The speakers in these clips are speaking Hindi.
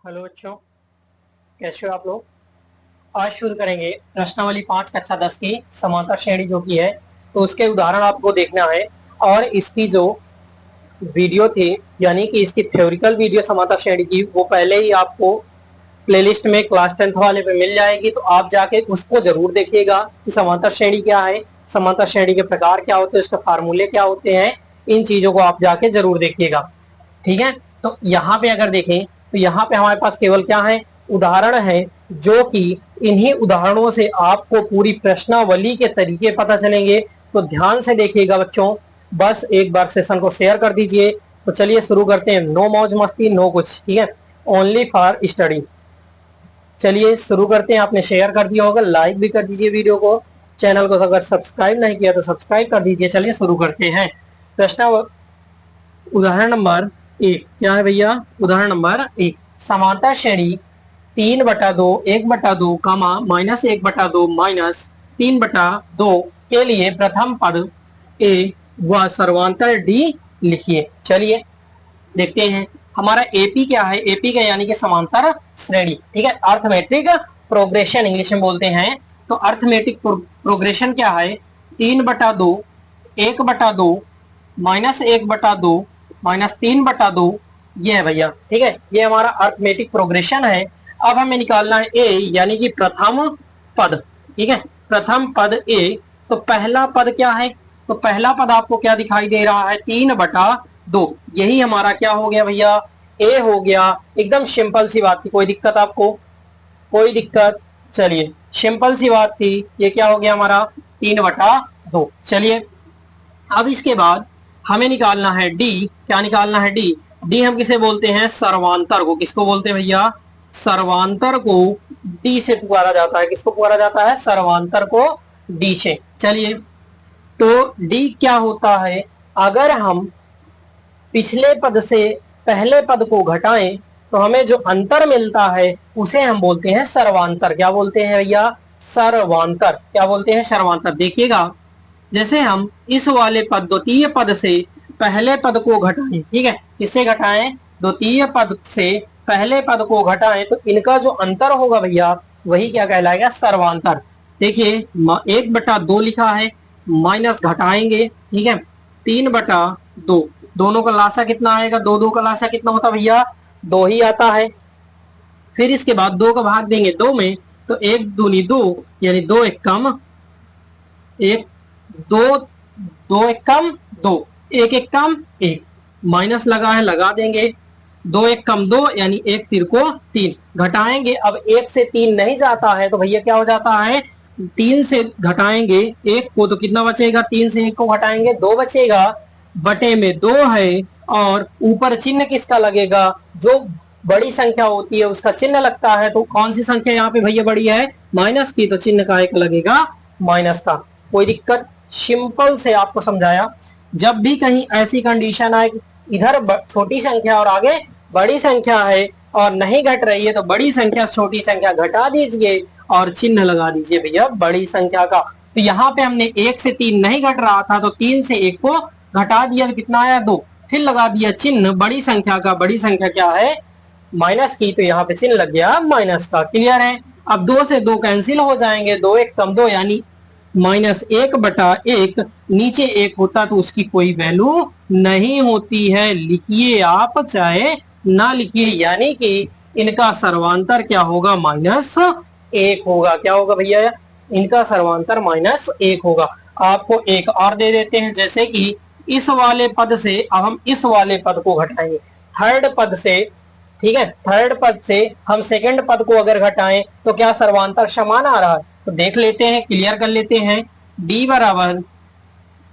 हेलो बच्चों, कैसे हो आप लोग। आज शुरू करेंगे प्रश्नावली 5 कक्षा 10 की समांतर श्रेणी जो की है, तो उसके उदाहरण आपको देखना है। और इसकी जो वीडियो थी, यानी कि इसकी थ्योरिकल वीडियो समांतर श्रेणी की, वो पहले ही आपको प्लेलिस्ट में क्लास 10th वाले पे मिल जाएगी, तो आप जाके उसको जरूर देखिएगा कि समांतर श्रेणी क्या है, समांतर श्रेणी के प्रकार क्या होते हैं, उसके फार्मूले क्या होते हैं। इन चीजों को आप जाके जरूर देखिएगा, ठीक है। तो यहाँ पे अगर देखें तो यहाँ पे हमारे पास केवल क्या है, उदाहरण है, जो कि इन्हीं उदाहरणों से आपको पूरी प्रश्नावली के तरीके पता चलेंगे। तो ध्यान से देखिएगा बच्चों, बस एक बार सेशन को शेयर कर दीजिए। तो चलिए शुरू करते हैं, नो मौज मस्ती नो कुछ, ठीक है, ओनली फॉर स्टडी। चलिए शुरू करते हैं। आपने शेयर कर दिया होगा, लाइक भी कर दीजिए वीडियो को। चैनल को अगर सब्सक्राइब नहीं किया तो सब्सक्राइब कर दीजिए। चलिए शुरू करते हैं। प्रश्न उदाहरण नंबर 1 क्या है भैया, उदाहरण नंबर 1, समांतर श्रेणी 3/2 1/2 कामा -1/2 -3/2 के लिए प्रथम पद ए व सर्वांतर डी लिखिए। चलिए देखते हैं। हमारा एपी क्या है, एपी का यानी कि समांतर श्रेणी, ठीक है, अर्थमेटिक प्रोग्रेशन इंग्लिश में बोलते हैं। तो अर्थमेटिक प्रोग्रेशन क्या है, 3/2 1/2 -1/2 -3/2, ये है भैया, ठीक है, ये हमारा अर्थमेटिक प्रोग्रेशन है। अब हमें निकालना है ए यानी कि प्रथम पद, ठीक है, प्रथम पद ए। तो पहला पद क्या है, तो पहला पद आपको क्या दिखाई दे रहा है, 3/2, यही हमारा क्या हो गया भैया, ए हो गया। एकदम सिंपल सी बात थी, कोई दिक्कत आपको, कोई दिक्कत। चलिए सिंपल सी बात थी, ये क्या हो गया हमारा 3/2। चलिए अब इसके बाद हमें निकालना है डी, क्या निकालना है डी, डी हम किसे बोलते हैं, सर्वांतर को। किसको बोलते हैं भैया, सर्वांतर को डी से पुकारा जाता है। किसको पुकारा जाता है, सर्वांतर को डी से। चलिए तो डी क्या होता है, अगर हम पिछले पद से पहले पद को घटाएं तो हमें जो अंतर मिलता है उसे हम बोलते हैं सर्वांतर। क्या बोलते हैं भैया, सर्वांतर। क्या बोलते हैं, सर्वांतर। देखिएगा, जैसे हम इस वाले पद द्वितीय पद से पहले पद को घटाएं, ठीक है, किससे घटाएं, द्वितीय पद से पहले पद को घटाएं, तो इनका जो अंतर होगा भैया वही क्या कहलाएगा, सर्वांतर। देखिए 1/2 लिखा है, माइनस घटाएंगे, ठीक है, 3/2, दोनों का लासा कितना आएगा, 2 का लासा कितना होता है भैया, 2 ही आता है। फिर इसके बाद 2 का भाग देंगे 2 में, तो 1 दूनी 2, यानी 2 1 कम 1, 2 2 1 कम 2, 1 1 कम 1, माइनस लगा है लगा देंगे, 2 1 कम 2 यानी 1 3 को 3, घटाएंगे। अब 1 से 3 नहीं जाता है तो भैया क्या हो जाता है, 3 से घटाएंगे 1 को तो कितना बचेगा, 3 से 1 को घटाएंगे 2 बचेगा, बटे में 2 है। और ऊपर चिन्ह किसका लगेगा, जो बड़ी संख्या होती है उसका चिन्ह लगता है। तो कौन सी संख्या यहाँ पे भैया बड़ी है, माइनस की, तो चिन्ह का एक लगेगा माइनस का। कोई दिक्कत, सिंपल से आपको समझाया। जब भी कहीं ऐसी कंडीशन आए, इधर छोटी संख्या और आगे बड़ी संख्या है और नहीं घट रही है, तो बड़ी संख्या छोटी संख्या घटा दीजिए और चिन्ह लगा दीजिए भैया बड़ी संख्या का। तो यहाँ पे हमने 1 से 3 नहीं घट रहा था, तो 3 से 1 को घटा दिया तो कितना आया, 2, फिर लगा दिया चिन्ह बड़ी संख्या का। बड़ी संख्या क्या है, माइनस की, तो यहाँ पे चिन्ह लग गया माइनस का। क्लियर है। अब 2 से 2 कैंसिल हो जाएंगे, 2 1 कम 2 यानी -1/1, नीचे 1 होता तो उसकी कोई वैल्यू नहीं होती है। लिखिए आप चाहे ना लिखिए, यानी कि इनका सर्वांतर क्या होगा, -1 होगा। क्या होगा भैया, इनका सर्वांतर -1 होगा। आपको एक और दे देते हैं, जैसे कि इस वाले पद से अब हम इस वाले पद को घटाएंगे, थर्ड पद से, ठीक है, थर्ड पद से हम सेकंड पद को अगर घटाएं तो क्या सर्वांतर समान आ रहा है, तो देख लेते हैं, क्लियर कर लेते हैं। d बराबर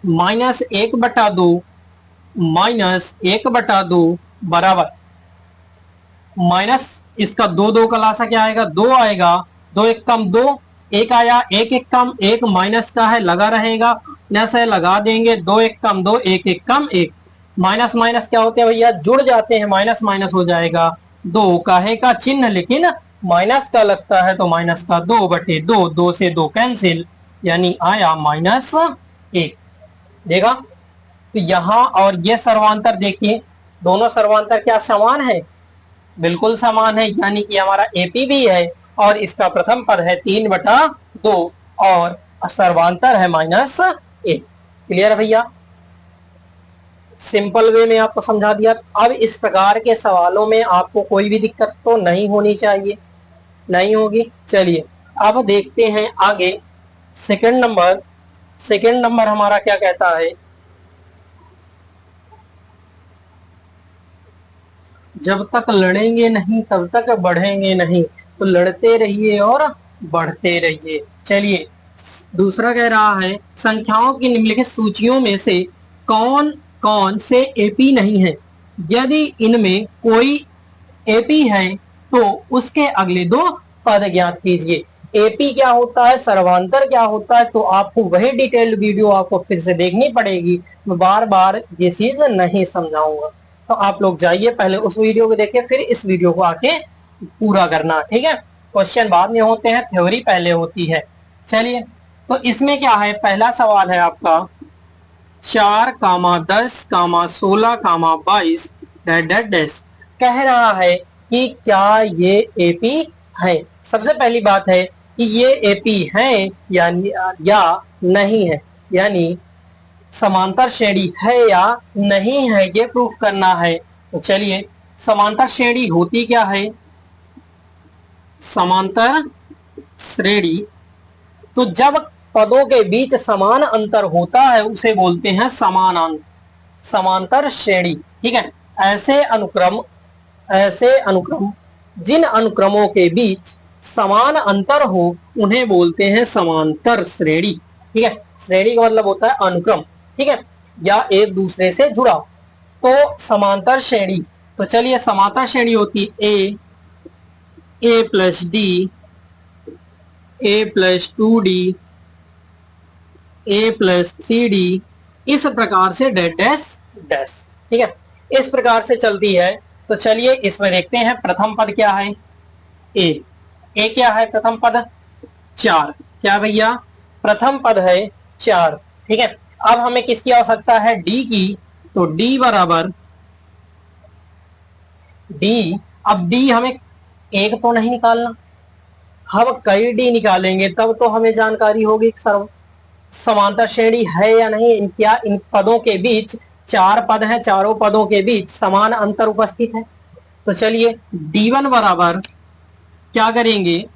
-1/2 -1/2 बराबर माइनस इसका 2 का लासा क्या आएगा, 2 आएगा, 2 1 कम 2, 1 आया, 1 1 कम 1 माइनस का है लगा रहेगा, जैसे लगा देंगे, 2 1 कम 2, 1 1 कम 1, माइनस माइनस क्या होते हैं भैया, जुड़ जाते हैं, माइनस माइनस हो जाएगा 2, काहे का चिन्ह लेकिन माइनस का लगता है, तो माइनस का 2/2, 2 से 2 कैंसिल, यानी आया -1। देखा, तो यहां और ये सर्वांतर देखिए, दोनों सर्वांतर क्या समान है, बिल्कुल समान है, यानी कि हमारा एपी भी है और इसका प्रथम पद है 3/2 और सर्वांतर है -1। क्लियर है भैया? सिंपल वे में आपको समझा दिया। अब इस प्रकार के सवालों में आपको कोई भी दिक्कत तो नहीं होनी चाहिए, नहीं होगी। चलिए अब देखते हैं आगे। सेकंड नंबर हमारा क्या कहता है, जब तक लड़ेंगे नहीं तब तक बढ़ेंगे नहीं, तो लड़ते रहिए और बढ़ते रहिए। चलिए दूसरा कह रहा है, संख्याओं की निम्नलिखित सूचियों में से कौन कौन से एपी नहीं है? यदि इनमें कोई एपी है तो उसके अगले दो पद ज्ञात कीजिए। एपी क्या होता है, सर्वांतर क्या होता है, तो आपको वही डिटेल वीडियो आपको फिर से देखनी पड़ेगी। मैं बार बार ये चीज नहीं समझाऊंगा, तो आप लोग जाइए पहले उस वीडियो को देखिए, फिर इस वीडियो को आके पूरा करना। ठीक है, क्वेश्चन बाद में होते हैं, थ्योरी पहले होती है। चलिए तो इसमें क्या है, पहला सवाल है आपका 4, 10, 16, 22 डैश कह रहा है कि क्या ये एपी है। सबसे पहली बात है कि ये एपी है या नहीं है, यानी समांतर श्रेणी है या नहीं है, ये प्रूफ करना है। तो चलिए, समांतर श्रेणी होती क्या है? समांतर श्रेणी तो जब पदों के बीच समान अंतर होता है उसे बोलते हैं समानांतर, समांतर श्रेणी। ठीक है, ऐसे अनुक्रम जिन अनुक्रमों के बीच समान अंतर हो उन्हें बोलते हैं समांतर श्रेणी। ठीक है, श्रेणी का मतलब होता है अनुक्रम, ठीक है, या एक दूसरे से जुड़ा, तो समांतर श्रेणी। तो चलिए समांतर श्रेणी होती ए प्लस डी, A+2D, A+3D, इस प्रकार से डैश डैश डैश। ठीक है, इस प्रकार से चलती है। तो चलिए इसमें देखते हैं प्रथम पद क्या है। ए क्या है प्रथम पद? 4। क्या भैया? प्रथम पद है 4। ठीक है, अब हमें किसकी आवश्यकता है? डी की। तो डी बराबर डी, अब डी हमें एक तो नहीं निकालना, हम कई डी निकालेंगे तब तो हमें जानकारी होगी सर समांतर श्रेणी है या नहीं, क्या इन पदों के बीच 4 पद हैं, चारों पदों के बीच समान अंतर उपस्थित है। तो चलिए D1 बराबर क्या करेंगे,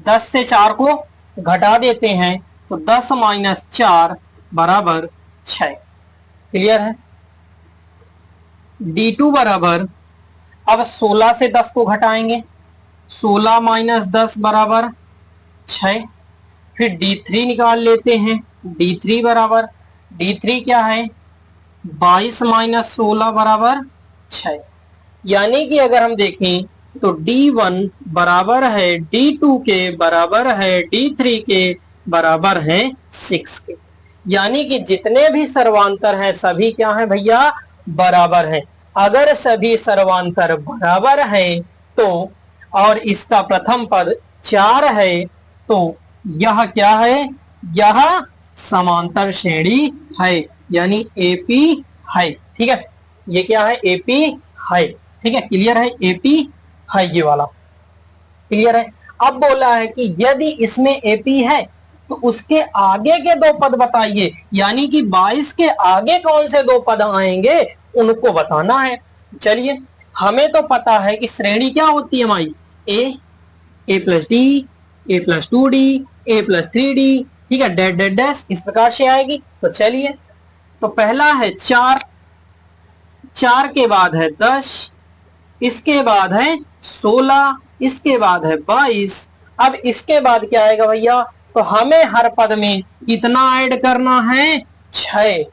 10 से 4 को घटा देते हैं, तो 10 - 4 बराबर 6। क्लियर है? D2 बराबर, अब 16 से 10 को घटाएंगे, 16 - 10 बराबर 6। फिर D3 निकाल लेते हैं, D3 बराबर, D3 क्या है? 22 - 16 बराबर 6। यानी कि अगर हम देखें तो D1 बराबर है D2 के बराबर है D3 के बराबर है 6 के, यानी कि जितने भी सर्वांतर हैं सभी क्या है भैया? बराबर हैं। अगर सभी सर्वांतर बराबर हैं तो और इसका प्रथम पद 4 है तो यह क्या है? यह समांतर श्रेणी है, यानी एपी है। ठीक है, ये क्या है? एपी है। ठीक है, क्लियर है? एपी है ये वाला, क्लियर है? अब बोला है कि यदि इसमें एपी है तो उसके आगे के दो पद बताइए, यानी कि 22 के आगे कौन से दो पद आएंगे उनको बताना है। चलिए, हमें तो पता है कि श्रेणी क्या होती है हमारी, A+D, A+2D, A+3D। ठीक है, डैश डैश डैश इस प्रकार से आएगी। तो चलिए, तो पहला है 4, 4 के बाद है 10, इसके बाद है 16, इसके बाद है 22। अब इसके बाद क्या आएगा भैया? तो हमें हर पद में कितना ऐड करना है? 6।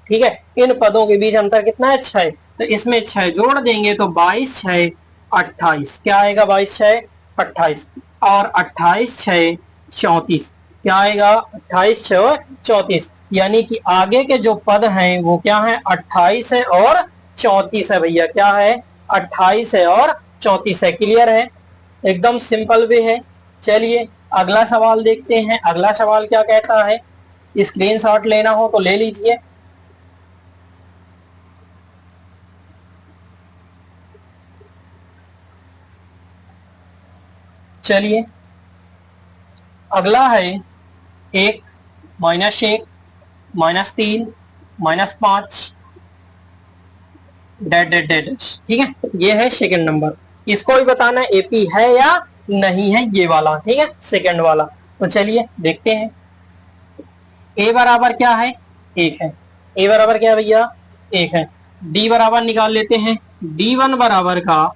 ठीक है, इन पदों के बीच अंतर कितना है? 6। तो इसमें 6 जोड़ देंगे तो 22 6 28। क्या आएगा? 22 6 28 और 28 6 34। क्या आएगा? 28 6 34, यानी कि आगे के जो पद हैं वो क्या है? 28 है और 34 है भैया। क्या है? 28 है और 34 है। क्लियर है? एकदम सिंपल वे है। चलिए अगला सवाल देखते हैं। अगला सवाल क्या कहता है, स्क्रीनशॉट लेना हो तो ले लीजिए। चलिए अगला है 1 -1 -3 -5 डेड डेड डेड। ठीक है, ये है सेकंड नंबर। इसको भी बताना एपी है या नहीं है, ये वाला। ठीक है, सेकंड वाला। तो चलिए देखते हैं। ए बराबर क्या है, 1 है। ए बराबर क्या है भैया, 1 है। डी बराबर निकाल लेते हैं। D1 बराबर का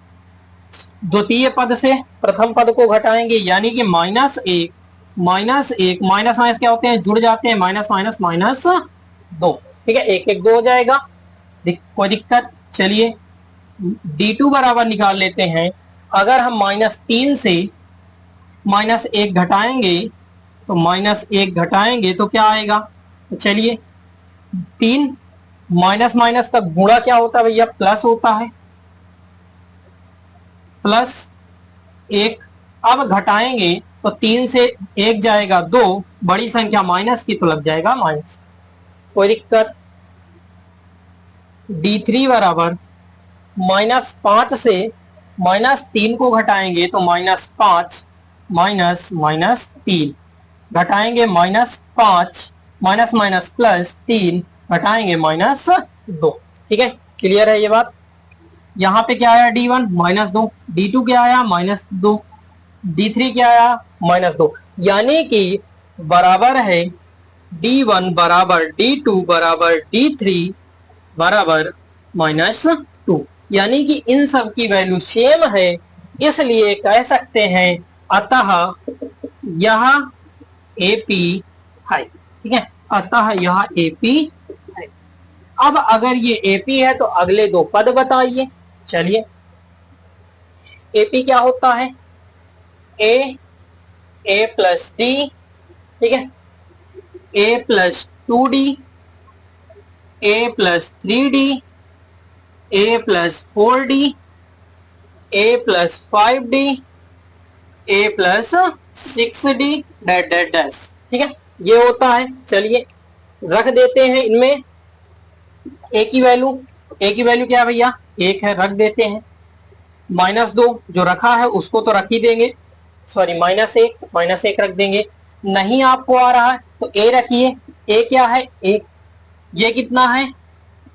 द्वितीय पद से प्रथम पद को घटाएंगे, यानी कि -1 -1 माइनस माइनस क्या होते हैं, जुड़ जाते हैं, माइनस माइनस -2। ठीक है, 1 1 2 हो जाएगा, कोई दिक्कत। चलिए D2 बराबर निकाल लेते हैं। अगर हम -3 से -1 घटाएंगे तो -1 घटाएंगे तो क्या आएगा, तो चलिए 3 माइनस माइनस का गुणा क्या होता है भैया, प्लस होता है, +1। अब घटाएंगे तो 3 से 1 जाएगा 2, बड़ी संख्या माइनस की तो लग जाएगा माइनस, कोई दिक्कत। D3 बराबर -5 से -3 को घटाएंगे तो -5 -3 घटाएंगे, -5 माइनस माइनस +3 घटाएंगे -2। ठीक है, क्लियर है ये बात। यहाँ पे क्या आया, D1 -2, D2 क्या आया -2, D3 क्या आया -2, यानी कि बराबर है D1 बराबर D2 बराबर D3 बराबर -2, यानी कि इन सब की वैल्यू सेम है, इसलिए कह सकते हैं अतः यह AP है। ठीक है, अतः यह AP है। अब अगर ये AP है तो अगले दो पद बताइए। चलिए AP क्या होता है, A प्लस D, ठीक है, A plus 2D, A plus 3D, A plus 4D, A plus 5D, A plus 6D dash dash dash. ठीक है, ये होता है। चलिए रख देते हैं इनमें A की वैल्यू क्या है भैया, 1 है, रख देते हैं। -2 जो रखा है उसको तो रख ही देंगे, सॉरी -1 रख देंगे। नहीं आपको आ रहा है तो A रखिए, A क्या है 1, ये कितना है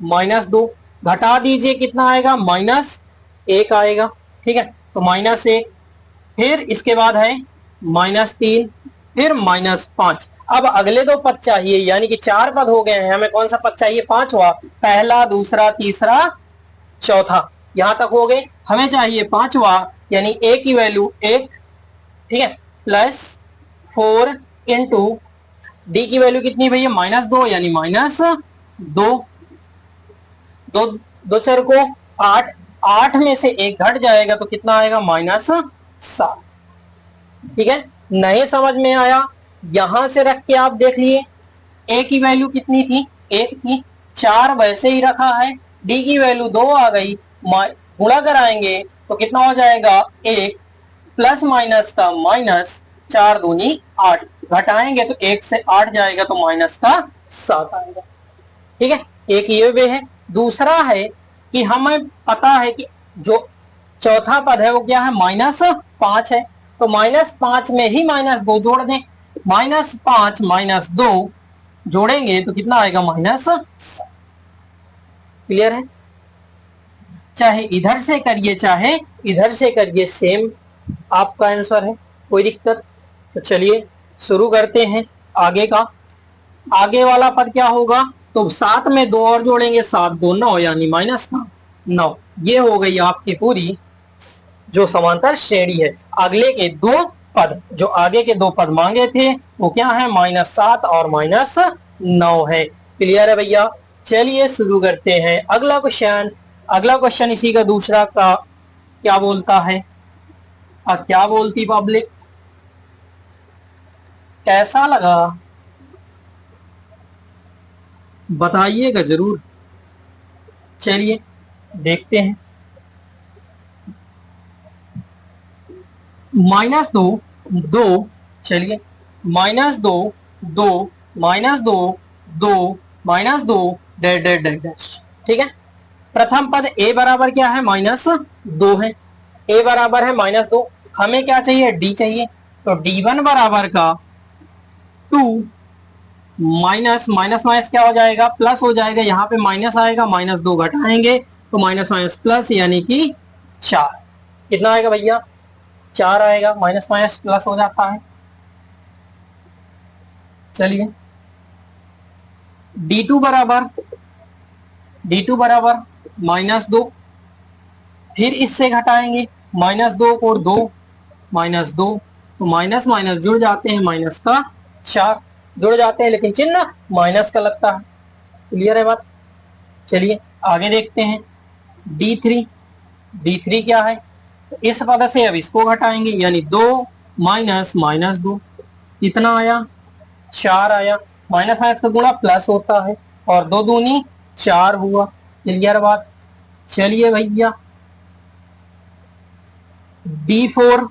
-2, घटा दीजिए कितना आएगा -1 आएगा। ठीक है, तो -1, फिर इसके बाद है -3, फिर -5। अब अगले दो पद चाहिए, यानी कि 4 पद हो गए हैं, हमें कौन सा पद चाहिए, 5वां, पहला दूसरा तीसरा चौथा, यहां तक हो गए। हमें चाहिए 5वां, यानी A की वैल्यू 1, ठीक है, +4 इंटू D की वैल्यू कितनी भैया -2, यानी -2, दो चर को 8, 8 में से 1 घट जाएगा तो कितना आएगा -7। ठीक है, नहीं समझ में आया, यहां से रख के आप देख लिए। A की वैल्यू कितनी थी, 1 थी, 4 वैसे ही रखा है, D की वैल्यू 2 आ गई, गुणा कराएंगे तो कितना हो जाएगा 1, प्लस माइनस का माइनस, 4 दूनी 8, घटाएंगे तो 1 से 8 जाएगा तो -7 आएगा। ठीक है, एक ये वे है। दूसरा है कि हमें पता है कि जो चौथा पद है वो क्या है, -5 है, तो -5 में ही -2 जोड़ दें, -5 -2 जोड़ेंगे तो कितना आएगा -7। क्लियर है, चाहे इधर से करिए चाहे इधर से करिए, सेम आपका आंसर है, कोई दिक्कत। तो चलिए शुरू करते हैं आगे का। आगे वाला पद क्या होगा, तो 7 में 2 और जोड़ेंगे, 7 2 9, यानी -9। ये हो गई आपकी पूरी जो समांतर श्रेणी है। अगले के दो पद, जो आगे के दो पद मांगे थे वो क्या है, -7 और -9 है। क्लियर है भैया, चलिए शुरू करते हैं अगला क्वेश्चन। अगला क्वेश्चन इसी का दूसरा का क्या बोलता है, क्या बोलती पब्लिक, कैसा लगा बताइएगा जरूर। चलिए देखते हैं। -2 चलिए -2 2 -2 2 डैश डैश डैश डैश। ठीक है, प्रथम पद A बराबर क्या है, -2 है, A बराबर है -2, हमें क्या चाहिए, डी चाहिए। तो D1 बराबर का 2 माइनस माइनस माइनस क्या हो जाएगा, प्लस हो जाएगा, यहाँ पे माइनस आएगा, -2 घटाएंगे तो माइनस माइनस प्लस यानी कि 4। कितना आएगा भैया, 4 आएगा, माइनस माइनस प्लस हो जाता है। चलिए D2 बराबर -2, फिर इससे घटाएंगे, -2 और 2 -2, तो माइनस माइनस जुड़ जाते हैं, माइनस का 4 जुड़ जाते हैं, लेकिन चिन्ह माइनस का लगता है। क्लियर है बात। चलिए आगे देखते हैं। D3 क्या है, तो इस पद से अब इसको घटाएंगे, यानी 2 माइनस -2, कितना आया, 4 आया। माइनस माइनस का गुणा प्लस होता है, और 2 दूनी 4 हुआ। क्लियर बात। चलिए भैया D4,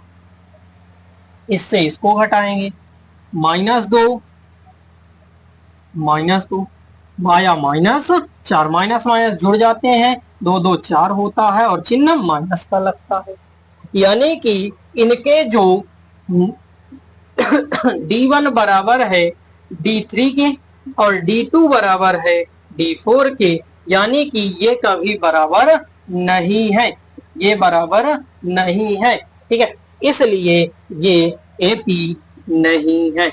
इससे इसको घटाएंगे, -2 आया, -4, माइनस माइनस जुड़ जाते हैं, 2 2 4 होता है, और चिन्ह माइनस का लगता है। यानी कि इनके जो D1 बराबर है D3 के, और D2 बराबर है D4 के, यानी कि ये कभी बराबर नहीं है, ये बराबर नहीं है। ठीक है, इसलिए ये AP नहीं है,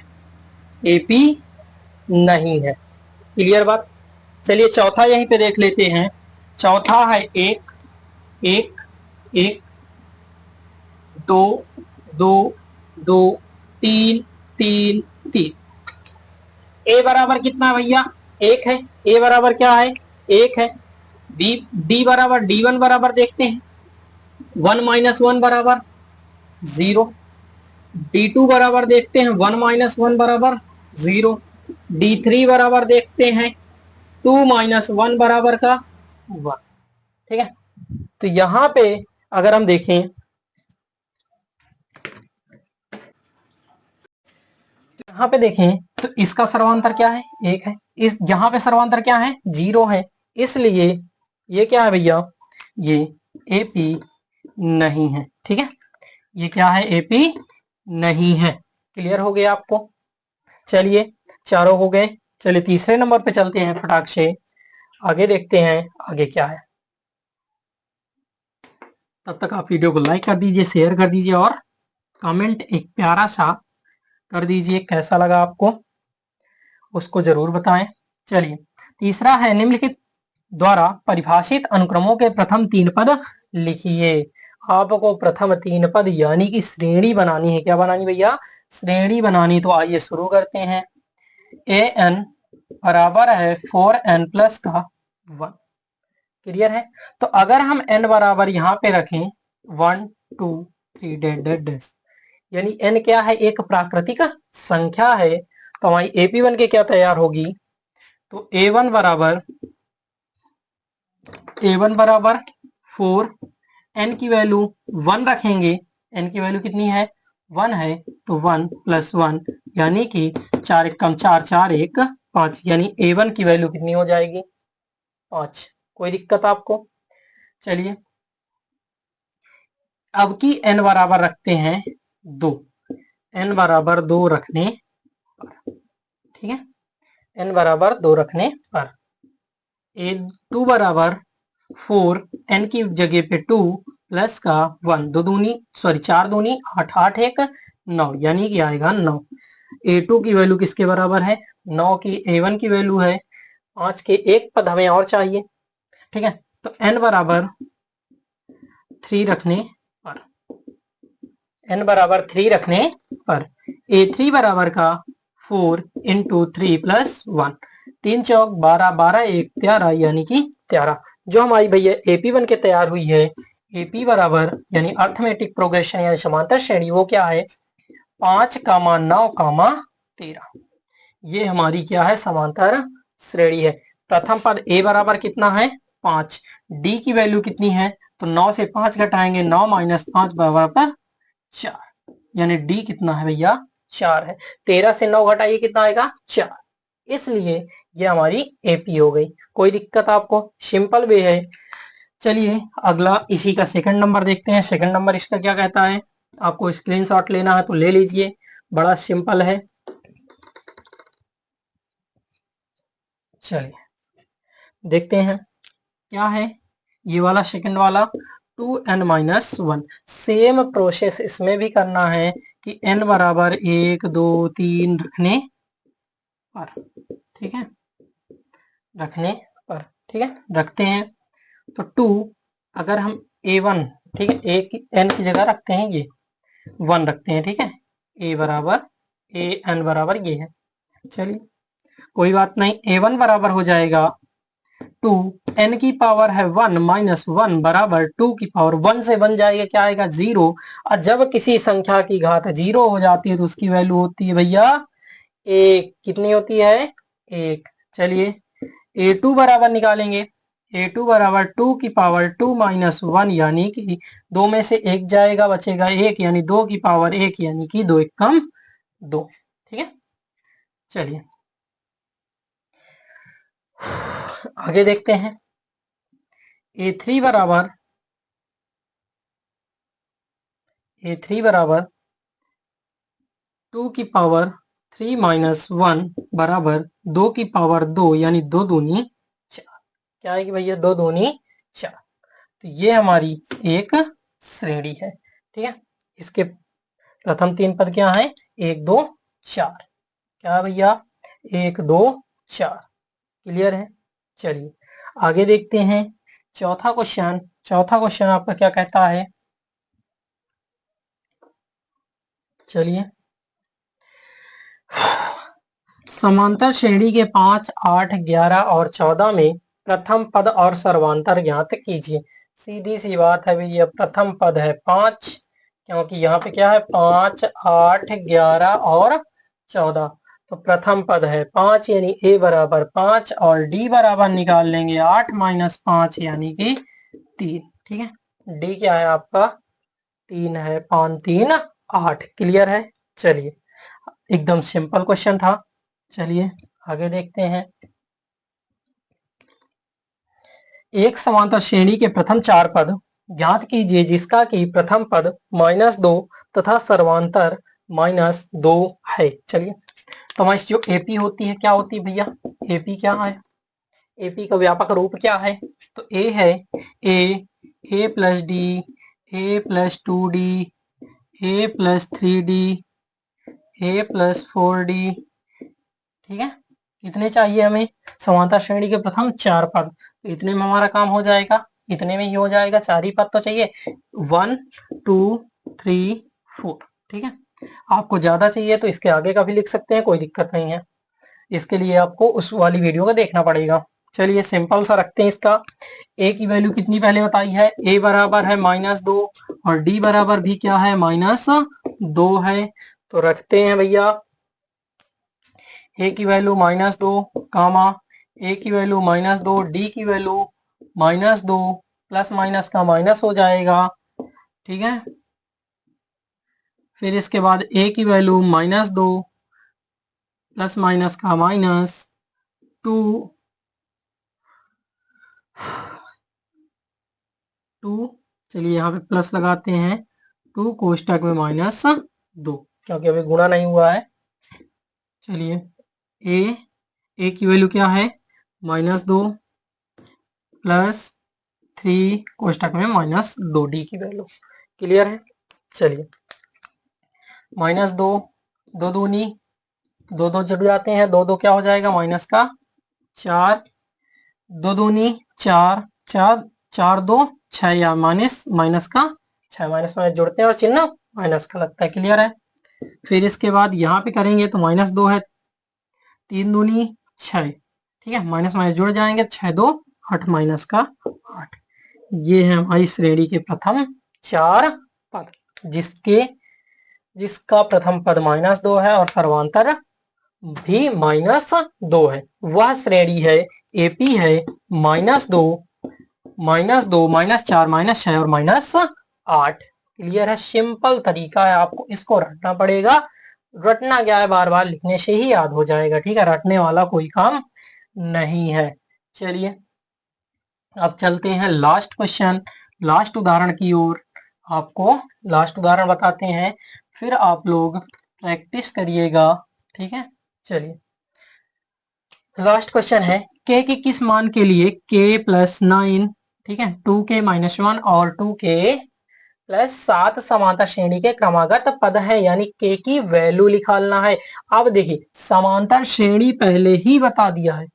AP नहीं है। क्लियर बात। चलिए चौथा यहीं पे देख लेते हैं। चौथा है 1 1 1, 2 2 2, 3 3 3। ए बराबर कितना भैया, 1 है। ए बराबर क्या है, 1 है। डी बराबर D1 बराबर देखते हैं, 1 - 1 बराबर 0। D2 बराबर देखते हैं, 1 - 1 बराबर 0। D3 बराबर देखते हैं, 2 - 1 बराबर का 1। ठीक है, तो यहां पे अगर हम देखें, यहाँ पे देखें तो इसका सर्वांतर क्या है, 1 है। इस यहाँ पे सर्वांतर क्या है, 0 है। इसलिए ये क्या है भैया, ये AP नहीं है। ठीक है, ये क्या है, AP नहीं है। क्लियर हो गया आपको। चलिए चारों हो गए। चलिए तीसरे नंबर पे चलते हैं फटाक से, आगे देखते हैं आगे क्या है। तब तक आप वीडियो को लाइक कर दीजिए, शेयर कर दीजिए, और कमेंट एक प्यारा सा कर दीजिए, कैसा लगा आपको उसको जरूर बताएं। चलिए तीसरा है, निम्नलिखित द्वारा परिभाषित अनुक्रमों के प्रथम 3 पद लिखिए। आपको प्रथम 3 पद यानी कि श्रेणी बनानी है। क्या बनानी भैया, श्रेणी बनानी। तो आइए शुरू करते हैं। an बराबर है 4n प्लस का 1। क्लियर है। तो अगर हम n बराबर यहाँ पे रखें 1 2 3 डैश, यानी n क्या है, एक प्राकृतिक संख्या है, तो हमारी AP1 के क्या तैयार होगी, तो A1 बराबर 4, n की वैल्यू 1 रखेंगे, n की वैल्यू कितनी है, 1 है, तो 1 + 1 यानी कि 4 × 4 4 1 5, यानी A1 की वैल्यू कितनी हो जाएगी, 5। कोई दिक्कत आपको। चलिए अब की n बराबर रखते हैं 2, n बराबर 2 रखने पर, ठीक है, n बराबर 2 रखने पर A2 बराबर 4, n की जगह पे 2 प्लस का 1, 4 दूनी 8 8 1 9, यानी कि आएगा 9। A2 की वैल्यू किसके बराबर है, 9 की। A1 की वैल्यू है 5 के, एक पद हमें और चाहिए। ठीक है, तो n बराबर 3 रखने पर, n बराबर 3 रखने पर A3 बराबर का 4 × 3 + 1, 3 चौक 12 12 1 13, यानी कि 13। जो हमारी भैया AP1 के तैयार हुई है, AP बराबर यानी अर्थमेटिक प्रोग्रेशन यानी समांतर श्रेणी, वो क्या है, 5, 9, 13। ये हमारी क्या है, समांतर श्रेणी है। प्रथम पद A बराबर कितना है, 5। D की वैल्यू कितनी है, तो 9 से 5 घटाएंगे, 9 - 5 बराबर 4, यानी D कितना है भैया, 4 है। 13 से 9 घटाइए, कितना आएगा, 4। इसलिए ये हमारी AP हो गई। कोई दिक्कत आपको, सिंपल वे है। चलिए अगला इसी का सेकंड नंबर देखते हैं। सेकंड नंबर इसका क्या कहता है, आपको स्क्रीनशॉट लेना है तो ले लीजिए, बड़ा सिंपल है। चलिए देखते हैं क्या है ये वाला सेकंड वाला 2n-1। सेम प्रोसेस इसमें भी करना है कि n बराबर 1 2 3 रखने पर, ठीक है, रखने पर, ठीक है, रखते हैं। तो 2 अगर हम a1, ठीक है, a की n की जगह रखते हैं, ये 1 रखते हैं, ठीक है, a बराबर an बराबर ये है। चलिए कोई बात नहीं, a1 बराबर हो जाएगा 2, n की पावर है 1 माइनस 1 बराबर 2 की पावर 1 से बन जाएगा, क्या आएगा 0। और जब किसी संख्या की घात 0 हो जाती है तो उसकी वैल्यू होती है भैया 1। कितनी होती है 1। चलिए a2 बराबर निकालेंगे, a2 बराबर 2 की पावर 2 माइनस 1 यानी कि 2 में से 1 जाएगा, बचेगा 1 यानी 2 की पावर 1 यानी कि 2 एकम 2, ठीक है। चलिए आगे देखते हैं। a3 बराबर 2 की पावर 3 माइनस 1 बराबर 2 की पावर 2 यानी 2 दूनी 4। क्या है कि भैया 2 दूनी 4। तो ये हमारी एक श्रेणी है, ठीक है। इसके प्रथम 3 पद क्या है 1 2 4। क्या है भैया 1 2 4। क्लियर है। चलिए आगे देखते हैं चौथा क्वेश्चन। चौथा क्वेश्चन आपका क्या कहता है, चलिए समांतर श्रेणी के 5 8 11 और 14 में प्रथम पद और सर्वांतर ज्ञात कीजिए। सीधी सी बात है भैया, प्रथम पद है 5, क्योंकि यहाँ पे क्या है 5 8 11 और 14। तो प्रथम पद है 5 यानी a बराबर 5 और d बराबर निकाल लेंगे 8 माइनस 5 यानी कि 3, ठीक है। d क्या है आपका 3 है, 5 3 8। क्लियर है। चलिए एकदम सिंपल क्वेश्चन था। चलिए आगे देखते हैं। एक समांतर श्रेणी के प्रथम 4 पद ज्ञात कीजिए जिसका कि प्रथम पद -2 तथा सर्वांतर -2 है। चलिए तो हमारी जो एपी होती है क्या होती है भैया, एपी क्या है, एपी का व्यापक रूप क्या है, तो ए है ए प्लस डी, ए प्लस 2d, ए प्लस 3d, ए प्लस 4d, ठीक है। कितने चाहिए हमें, समांतर श्रेणी के प्रथम 4 पद, तो इतने में हमारा काम हो जाएगा, इतने में ही हो जाएगा, 4 ही पद तो चाहिए, 1 2 3 4, ठीक है। आपको ज्यादा चाहिए तो इसके आगे का भी लिख सकते हैं, कोई दिक्कत नहीं है। इसके लिए आपको उस वाली वीडियो को देखना पड़ेगा। चलिए सिंपल सा रखते हैं इसका। ए की वैल्यू कितनी पहले बताई है, ए बराबर है -2 और डी बराबर भी क्या है -2 है। तो रखते हैं भैया ए की वैल्यू -2 कामा ए की वैल्यू -2, डी की वैल्यू -2, प्लस माइनस का माइनस हो जाएगा, ठीक है। फिर इसके बाद ए की वैल्यू -2 प्लस माइनस का -2 2। चलिए यहाँ पे प्लस लगाते हैं, 2 कोष्टक में -2 क्योंकि अभी गुणा नहीं हुआ है। चलिए ए की वैल्यू क्या है -2 प्लस 3 कोष्टक में -2 डी की वैल्यू। क्लियर है। चलिए -2 दो दूनी, दो दो जुड़ जाते हैं, दो दो क्या हो जाएगा माइनस का 4, दो दूनी 4 4 4 2 6 या माइनस का 6, माइनस माइनस जुड़ते हैं और चिन्ह माइनस का लगता है। क्लियर है। फिर इसके बाद यहाँ पे करेंगे तो -2 है, 3 दूनी 6, ठीक है, माइनस माइनस जुड़ जाएंगे, 6 2 8 माइनस का 8। ये है हमारी श्रेणी के प्रथम 4 पद जिसका प्रथम पद -2 है और सर्वांतर भी -2 है। वह श्रेणी है एपी है -2 -2 -4 -6 और -8। क्लियर है। सिंपल तरीका है, आपको इसको रटना पड़ेगा। रटना क्या है, बार बार लिखने से ही याद हो जाएगा, ठीक है, रटने वाला कोई काम नहीं है। चलिए अब चलते हैं लास्ट क्वेश्चन, लास्ट उदाहरण की ओर। आपको लास्ट उदाहरण बताते हैं, फिर आप लोग प्रैक्टिस करिएगा। ठीक है, चलिए लास्ट क्वेश्चन है, के किस मान के लिए k+9, ठीक है, 2k-1 और 2k+7 समांतर श्रेणी के क्रमागत पद है, यानी के की वैल्यू निकालना है। अब देखिए समांतर श्रेणी पहले ही बता दिया है,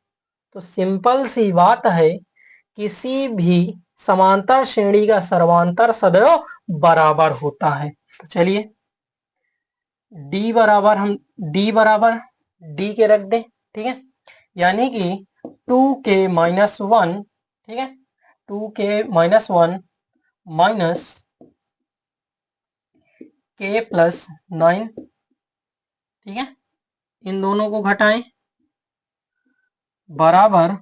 तो सिंपल सी बात है, किसी भी समांतर श्रेणी का सर्वांतर सदैव बराबर होता है। तो चलिए डी बराबर डी के रख दें, ठीक है, यानी कि 2k-1, ठीक है, 2k-1 माइनस k+9, ठीक है, इन दोनों को घटाएं, बराबर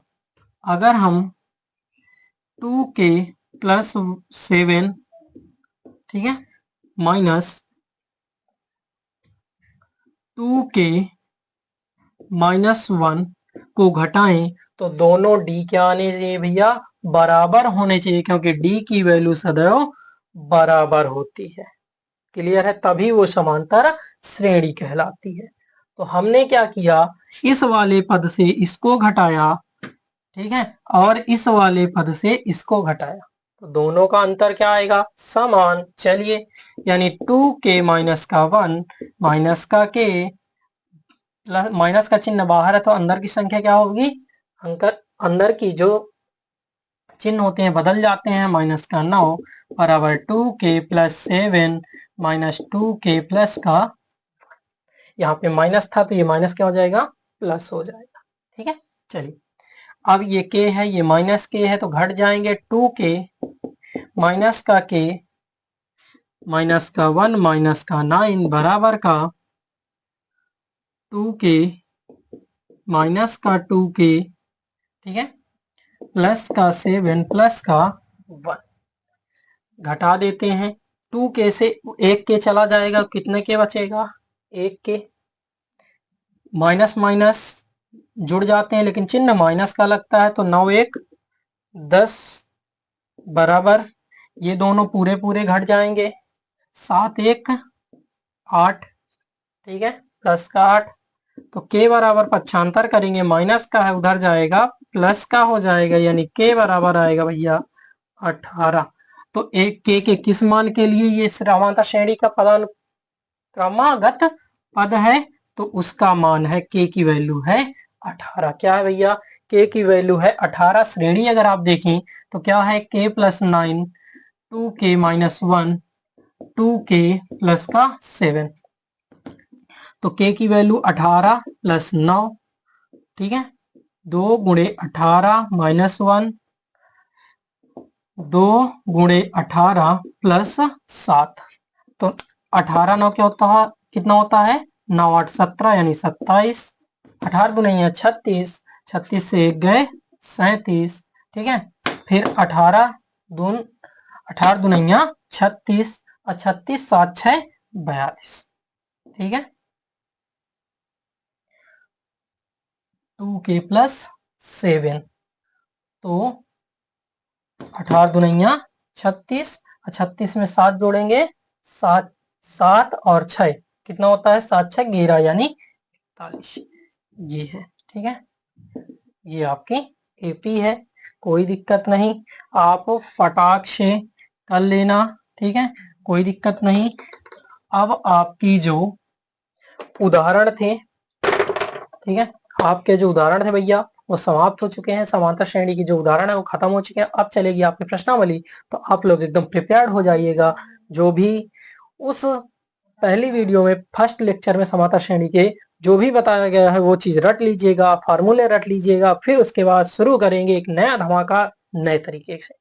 अगर हम 2k+7, ठीक है, माइनस 2k-1 को घटाएं तो दोनों डी क्या आने चाहिए भैया, बराबर होने चाहिए, क्योंकि डी की वैल्यू सदैव बराबर होती है। क्लियर है, तभी वो समांतर श्रेणी कहलाती है। तो हमने क्या किया, इस वाले पद से इसको घटाया, ठीक है, और इस वाले पद से इसको घटाया, तो दोनों का अंतर क्या आएगा, समान। चलिए, यानी 2k-1 माइनस का k, माइनस का चिन्ह बाहर है तो अंदर की संख्या क्या होगी, अंदर की जो चिन्ह होते हैं बदल जाते हैं, माइनस का 9 बराबर 2k+7 माइनस 2k+ का, यहाँ पे माइनस था तो ये माइनस क्या हो जाएगा, प्लस हो जाएगा। ठीक है, चलिए अब ये k है, ये माइनस k है, तो घट जाएंगे 2k माइनस का k माइनस का 1 माइनस का 9 बराबर का 2k माइनस का 2k, ठीक है, प्लस का 7 प्लस का 1, घटा देते हैं, 2k से 1k चला जाएगा, कितने के बचेगा, 1k, माइनस माइनस जुड़ जाते हैं लेकिन चिन्ह माइनस का लगता है, तो 9 1 10 बराबर ये दोनों पूरे पूरे घट जाएंगे, 7 1 8, ठीक है, प्लस का 8, तो k बराबर पक्षांतर करेंगे, माइनस का है उधर जाएगा, प्लस का हो जाएगा, यानी k बराबर आएगा भैया 18। तो एक k के किस मान के लिए ये समांतर श्रेणी का क्रमागत पद है, तो उसका मान है k की वैल्यू है 18। क्या है भैया, k की वैल्यू है 18। श्रेणी अगर आप देखें तो क्या है, k+9 2k-1 2k+7, तो k की वैल्यू 18 + 9, ठीक है, 2 × 18 - 1, 2 × 18 + 7, तो 18 9 क्या होता है, कितना होता है, 9 8 17, यानी 27, 18 दूनी 36, 36 से 1 गए 37, ठीक है, फिर 18 दून 36 और 36 7 6 42, ठीक है, 2k+7, तो 18 दूनी 36, 36 में 7 जोड़ेंगे, 7 7 और 6 कितना होता है, 7 6 11, यानी 41, ये है। ठीक है, ये आपकी एपी है, कोई दिक्कत नहीं, आप फटाक से कर लेना, ठीक है, कोई दिक्कत नहीं। अब आपकी जो उदाहरण थे, ठीक है, आपके जो उदाहरण थे भैया वो समाप्त हो चुके हैं, समांतर श्रेणी की जो उदाहरण है वो खत्म हो चुके हैं। अब चलेगी आपकी प्रश्नावली, तो आप लोग एकदम प्रिपेयर्ड हो जाइएगा। जो भी उस पहली वीडियो में फर्स्ट लेक्चर में समांतर श्रेणी के जो भी बताया गया है वो चीज रट लीजिएगा, फार्मूले रट लीजिएगा, फिर उसके बाद शुरू करेंगे एक नया धमाका नए तरीके से।